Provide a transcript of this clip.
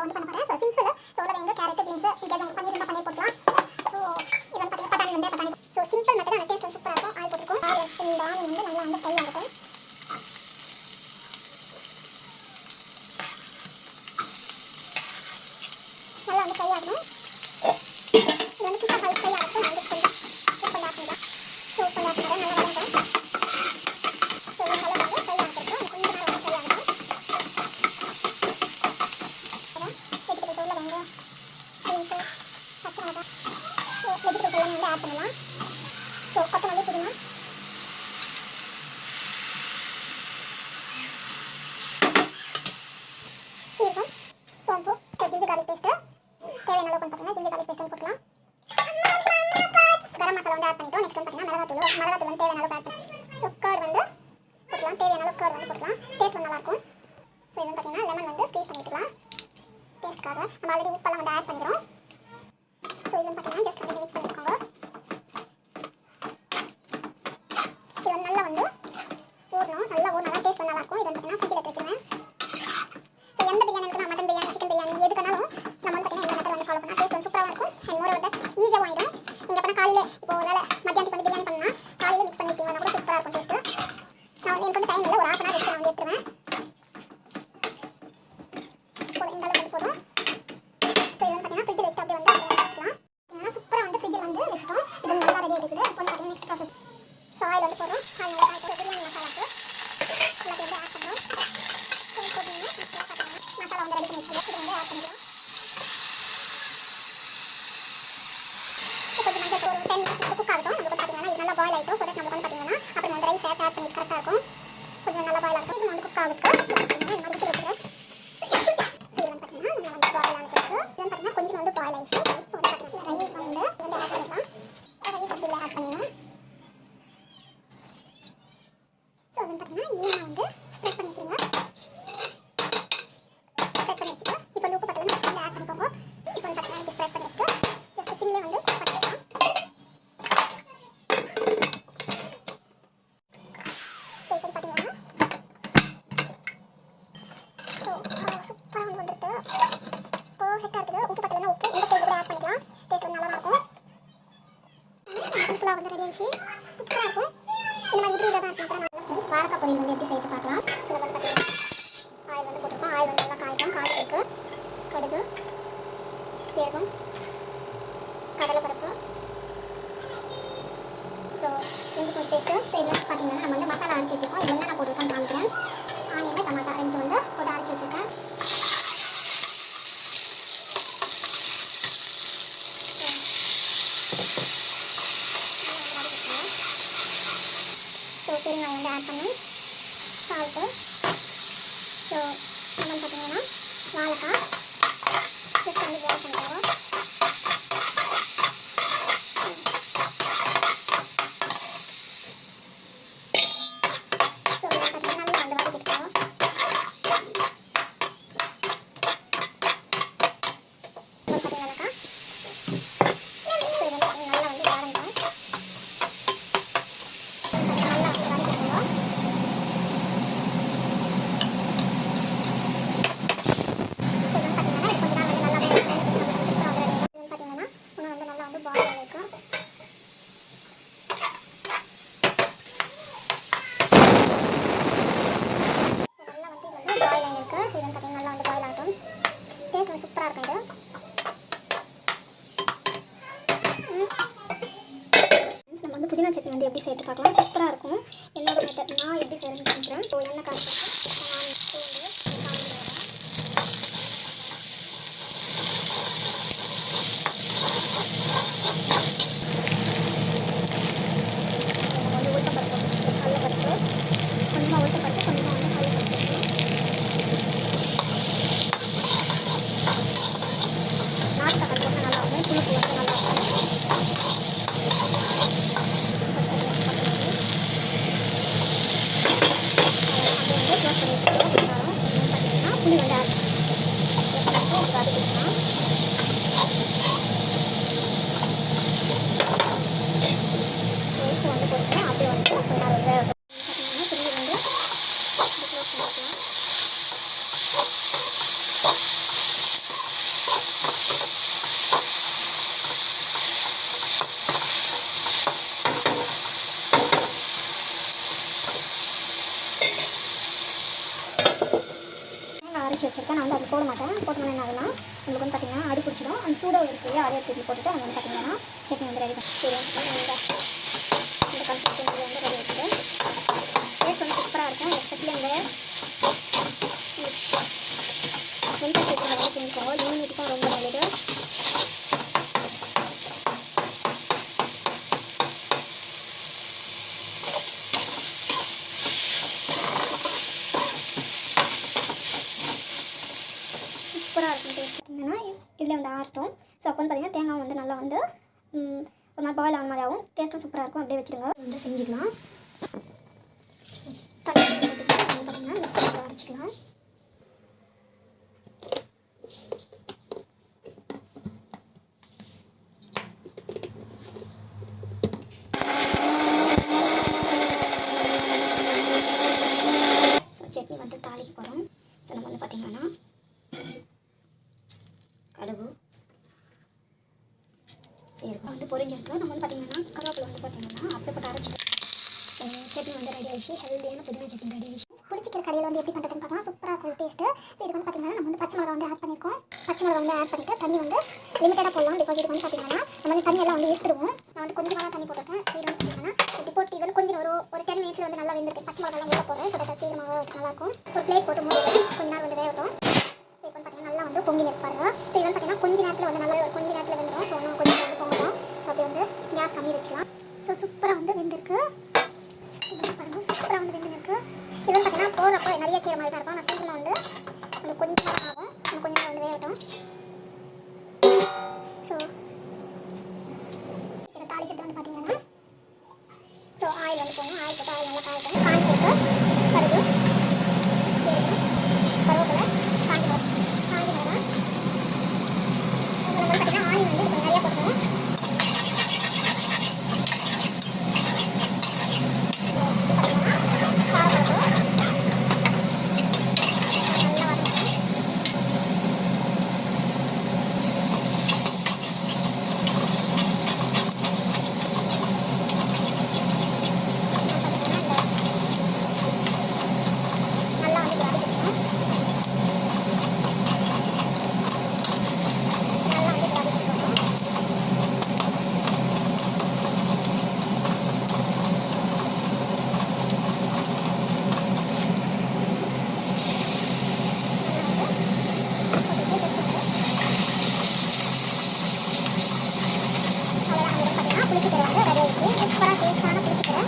வந்து பண்ண போகிறேன். So simple. ஸோ உருளைக்கிழங்கு, கேரட், பீன்ஸ் இன்கேஸ் உங்களுக்கு பன்னீர் இருந்தால் பன்னீர் போட்டுக்கலாம். ஸோ இது வந்து பார்த்தீங்கன்னா பட்டாணி வந்து பட்டாணி. ஸோ சிம்பிள் மெத்தட் அந்த டேஸ்ட் வந்து சூப்பராக இருக்கும். ஆயில் போட்டிருக்கோம். இந்த ஆனியன் வந்து நல்லா வந்து ஃப்ரை ஆகட்டும். நல்லா வந்து ஃப்ரை ஆகணும். இது வந்து சூப்பராக ஃப்ரை ஆகட்டும். வந்து கொஞ்சம் சூப்பர் ஆகணும். ஸோ சூப்பர் ஆகணும். நல்லா வளர்க்கும். ஸோ இது நல்லா வந்து ஃப்ரை ஆகிருக்கும். கொஞ்சம் நேரம் வந்து ஃப்ரை ஆகணும். வெஜிடபிள்ஸ் உருளைக்கிழங்கு, பீன்ஸு, பச்சை மிளகாய். ஸோ வெஜிடபிள்ஸ் எல்லாமே வந்து ஆட் பண்ணலாம். ஸோ கொத்தமல்லி, புதினா, சீரகம், சோம்பு, ஜிஞ்சர் கார்லிக் பேஸ்ட்டு தேவையான அளவுக்கு வந்து பார்த்தீங்கன்னா ஜிஞ்சர் கார்லிக் பேஸ்ட் வந்து போட்டுக்கலாம். கரம் மசாலா வந்து ஆட் பண்ணிட்டோம். நெக்ஸ்ட் வந்து பார்த்தீங்கன்னா மிளகாத்தூள் வந்து தேவையான அளவுக்கு ஆட் பண்ணி ஸோ கர்ட் வந்து போட்டுக்கலாம். தேவையான அளவுக்கு கர்ட் வந்து போட்டுக்கலாம். டேஸ்ட் வந்து நல்லாயிருக்கும். ஸோ இது வந்து பார்த்தீங்கன்னா லெமன் வந்து ஸ்க்வீஸ் பண்ணிக்கலாம் டேஸ்ட்காக. நம்ம ஆல்ரெடி உப்பெல்லாம் வந்து ஆட் பண்ணிக்கிறோம். ஸோ இது வந்து பார்த்தீங்கன்னா ஜஸ்ட் வந்து மிக்ஸ் பண்ணிக்கோங்க. இது வந்து நல்லா வந்து ஊறணும். நல்லா ஊறினா டேஸ்ட் வந்து நல்லாயிருக்கும். இது வந்து பார்த்தீங்கன்னா ஃப்ரிட்ஜில் எடுத்து வச்சுருவேன். ஸோ எந்த பிரியாணி இருக்குன்னா மட்டன் பிரியாணி, சிக்கன் பிரியாணி எதுக்குனாலும் நம்ம வந்து பார்த்தீங்கன்னா இந்த மெத்தட் வந்து ஃபாலோ பண்ணால் டேஸ்ட் வந்து சூப்பராக இருக்கும். அண்ட் மோர் ஓவர் ஈஸியாக ஆகிடும். நீங்கள் பண்ண காலையில் இப்போ ஒரு வேலை மத்தியானத்துக்கு வந்து பிரியாணி பண்ணால் காலையில் மிக்ஸ் பண்ணி வச்சிங்கன்னா கூட சூப்பராக இருக்கும் டேஸ்ட்டு. நான் வந்து எனக்கு வந்து டைம் இல்லை, ஒரு ஹாஃப் அன் ஹவர் வச்சு நான் வந்து எடுத்துருவேன். போதும், இந்த அளவுக்கு வந்து போதும். ஸோ இது வந்து பார்த்தீங்கன்னா ஃப்ரிட்ஜில் வச்சுட்டு அப்படியே வந்து வச்சுக்கலாம். ஏன்னா சூப்பராக வந்து ஃப்ரிட்ஜில் வந்து வச்சுட்டோம். இது வந்து நல்லா ரெடி ஆகிடுது. இப்போ வந்து பார்த்தீங்கன்னா நெக்ஸ்ட் ப்ராசஸ். ஸோ ஆயில் வந்து போடுறோம். ஆயில் வந்து ஆட் பண்ணி பிரியாணி மசாலாவுக்கு எல்லாத்தையும் வந்து ஆட் பண்ணுறோம். ஸோ இப்போ பார்த்தீங்கன்னா மசாலா வந்து ரெடி பண்ணி வச்சுருக்கோம். இது வந்து ஆட் பண்ணிக்கலாம். கொஞ்சம் மஞ்சள் ஒரு 10 மினிட்ஸ் குக் ஆகட்டும். நமக்கு பார்த்தீங்கன்னா இது நல்லா பாயில் ஆகிடும். ஸோ தட் நமக்கு வந்து பார்த்தீங்கன்னா அப்புறம் வந்து ரைஸ் ஆட் பண்ணி கரெக்டாக இருக்கும். கொஞ்சம் நல்லா பாயில் ஆகும். இது வந்து குக் ஆகுது. இந்த மாதிரி வச்சுருக்கேன். ஸோ இது வந்து பார்த்தீங்கன்னா நம்ம வந்து பாயில் ஆகிட்டு இது வந்து பார்த்தீங்கன்னா கொஞ்சம் வந்து பாயில் ஆகிடுச்சு. இப்போ வந்து பார்த்தீங்கன்னா ரைஸ் வந்து ஆட் பண்ணிடலாம். ரைஸ் அப்படியில் ஆட் பண்ணிடலாம். ஸோ வந்து பார்த்தீங்கன்னா ஈவனாக வந்து ஸ்ப்ரெட் பண்ணி வச்சுருங்க. ஸ்ப்ரெட் பண்ணி வச்சுட்டு இப்போ வந்து உப்பு பத்தல வந்து ஆட் பண்ணிக்கோங்க. இப்போ வந்து பார்த்தீங்கன்னா இப்படி ஸ்ப்ரெட் பண்ணி வச்சுட்டு ஜஸ்ட் சிம்லேயே வந்து பண்ணிக்கலாம். ஸோ இப்போ பார்த்தீங்கன்னா ஸோ சூப்பராக வந்து வந்துட்டு பர்ஃபெக்டாக இருக்குது. உப்பு பத்தலைன்னா உப்பு இந்த ஸ்டேஜ் கூட ஆட் பண்ணிக்கலாம். டேஸ்ட் வந்து நல்லா இருக்கும். சிம்பிளாக வந்து ரெடி ஆகிடுச்சு. சூப்பராக இருக்கும். இந்த மாதிரி உதிரியில் தான் ஆட் பண்ணுறேன். வாழைக்காய் பொரியல் வந்து எப்படி செய்து பார்க்கலாம். ஸோ வந்து பார்த்தீங்கன்னா ஆயில் வந்து போட்டிருக்கோம். ஆயில் வந்து நல்லா காய்க்கும். காய்ச்சிருக்கு கடுகு, சீரகம், கடலைப்பருப்பு, ஸோ இஞ்சி பூண்டு பேஸ்ட்டு. ஸோ இதில் பார்த்தீங்கன்னா நம்ம வந்து மசாலா அரைச்சி வச்சுருக்கோம். இது நான் போட்டுருக்கேன்னு காமிக்கிறேன். ஆனியன், டமாட்டா ரெண்டு வந்து போட்டு அரைச்சி வச்சுருக்கேன். ஸோ பெருங்காயம் வந்து ஆட் பண்ணேன். சால்ட்டு. ஸோ நம்ம பார்த்தீங்கன்னா வாழைக்காய் ஜஸ்ட் வந்து பாயில் பண்ணிடுவோம். ஸோ பார்த்தீங்கன்னா நல்லா வந்து வதக்கிட்டுருவோம். பார்த்தீங்கன்னாக்கா ஸோ இது வந்து நல்லா வந்து வதங்கிடும். நல்லா வந்து வதக்கிட்டுருவோம். சூப்பராக இருக்கும் இது. நம்ம வந்து புதினா சட்னி வந்து எப்படி செய்து பார்க்கலாம். சூப்பராக இருக்கும். என்னோட மெத்தட் நான் எப்படி செய்யணும்னு காமிக்கிறேன். ஸோ எண்ணெய் காய்ச்சி கொஞ்சமாக ஊற்றப்பட்டு கொஞ்சமாக வந்து கடலைப்பருப்பு நாட்டு தக்காளி போட்டு நல்லா இருக்கும். புளிப்பு வந்து நல்லா இருக்கும். அப்படியே வந்து நான் வந்து அது போட மாட்டேன். போட்டோம்னா என்ன ஆகுனா உங்களுக்கு வந்து பார்த்தீங்கன்னா அடி பிடிச்சிடும். அந்த சூடாக இருக்குது அதே தூக்கி போட்டுட்டு அது வந்து பார்த்தீங்கன்னா சட்னி வந்து ரெடி பண்ணி சரி இந்த கன்சிஸ்டன்சி வந்து ரெடி இருக்குது. டேஸ்ட் வந்து சூப்பராக இருக்கும். எஸ்பெஷலி இந்த வெங்காய சட்னி வந்து செஞ்சுக்கோங்க. இம்யூனிட்டிக்கும் ரொம்ப நல்லது. சூப்பராக இருக்கும். டேஸ்ட் பார்த்திங்கன்னா இதில் வந்து ஆர்ட்டும். ஸோ அப்போ வந்து பார்த்திங்கன்னா தேங்காய் வந்து நல்லா வந்து ஒரு நாள் பாயில் ஆன மாதிரி ஆகும். டேஸ்ட்டும் சூப்பராக இருக்கும். அப்படியே வச்சுருங்க வந்து செஞ்சுக்கலாம். தண்ணி போட்டுக்கலாம். பார்த்திங்கன்னா மிக்ஸியில் அரைச்சிக்கலாம். ஸோ சட்னி வந்து தாளிக்க போகிறோம். ஸோ நம்ம வந்து பார்த்திங்கன்னா கடுகு சீரகம் வந்து பொரிஞ்சிருக்கு. நம்ம வந்து பார்த்திங்கன்னா கருவேப்பிலை வந்து பார்த்திங்கன்னா அப்படியே போட்டு அரைச்சிட்டு சட்னி வந்து ரெடி ஆகிடுச்சு. ஹெல்தியான புதினா சட்னி ரெடி ஆகிடுச்சு. புளிச்சிக்கிற கடையில் வந்து எப்படி பண்ணுறதுன்னு பார்க்கலாம். சூப்பராக இருக்கும் டேஸ்ட்டு. ஸோ இது வந்து பார்த்திங்கன்னா நம்ம வந்து பச்சை மிளகா வந்து ஆட் பண்ணியிருக்கோம். பச்சை மிளகா வந்து ஆட் பண்ணிவிட்டு தண்ணி வந்து லிமிட்டடாக போடலாம். பிகாஸ் இது வந்து பார்த்திங்கன்னா நம்ம வந்து தண்ணியெல்லாம் வந்து எடுத்துருவோம். நான் வந்து கொஞ்சமாக தான் தண்ணி போட்டிருக்கேன். இது வந்து பார்த்திங்கன்னா இப்படி போட்டு இது வந்து கொஞ்சம் ஒரு 10 மினிட்ஸில் வந்து நல்லா வெந்திருக்கு. பச்சை மிளகாலாம் உள்ள போடுறேன். ஸோ அதை சீக்கிரமாக நல்லாயிருக்கும். ஒரு பிளேட் போட்டு மூடுவேன். கொஞ்ச நேரம் வந்து வேகட்டும். ஸோ இப்போ பார்த்தீங்கன்னா நல்லா வந்து பொங்கி நிற்பாருங்க. ஸோ இது வந்து பார்த்தீங்கன்னா கொஞ்சம் நேரத்தில் வந்து நல்லா ஒரு கொஞ்சம் நேரத்தில் வெந்துடும். ஸோ இன்னும் கொஞ்சம் வந்து பொங்கணும். ஸோ அப்படி வந்து கேஸ் கம்மி வச்சுக்கலாம். ஸோ சூப்பராக வந்து வெந்திருக்கு. பாருங்கள் சூப்பராக வந்து வெந்திருக்கு. இது வந்து பார்த்தீங்கன்னா போகிறப்போ நிறைய கீரை மாதிரி தான் இருக்கும். நான் சீக்கிரமாக வந்து நம்ம கொஞ்சம் நேரம் ஆகும். நம்ம கொஞ்சம் நேரம் வந்து வேகட்டும். ஸோ இதை தாளிக்கிறது வந்து பார்த்தீங்கன்னா ஸோ ஆயில் வந்து போகணும். ஆயில் போட்டு ஆயில் நல்லா காயட்டும். காஞ்சி போட்டு கடுகு கருவேப்பிலை காஞ்சி நேரம் நம்ம வந்து பார்த்தீங்கன்னா ஆயில் வந்து கொஞ்சம் நிறையா போட்டுக்கணும். புளிச்சிக்கரை வந்து ரெடி ஆகிடுச்சு. சூப்பராக டேஸ்டான புளிச்சிக்கரை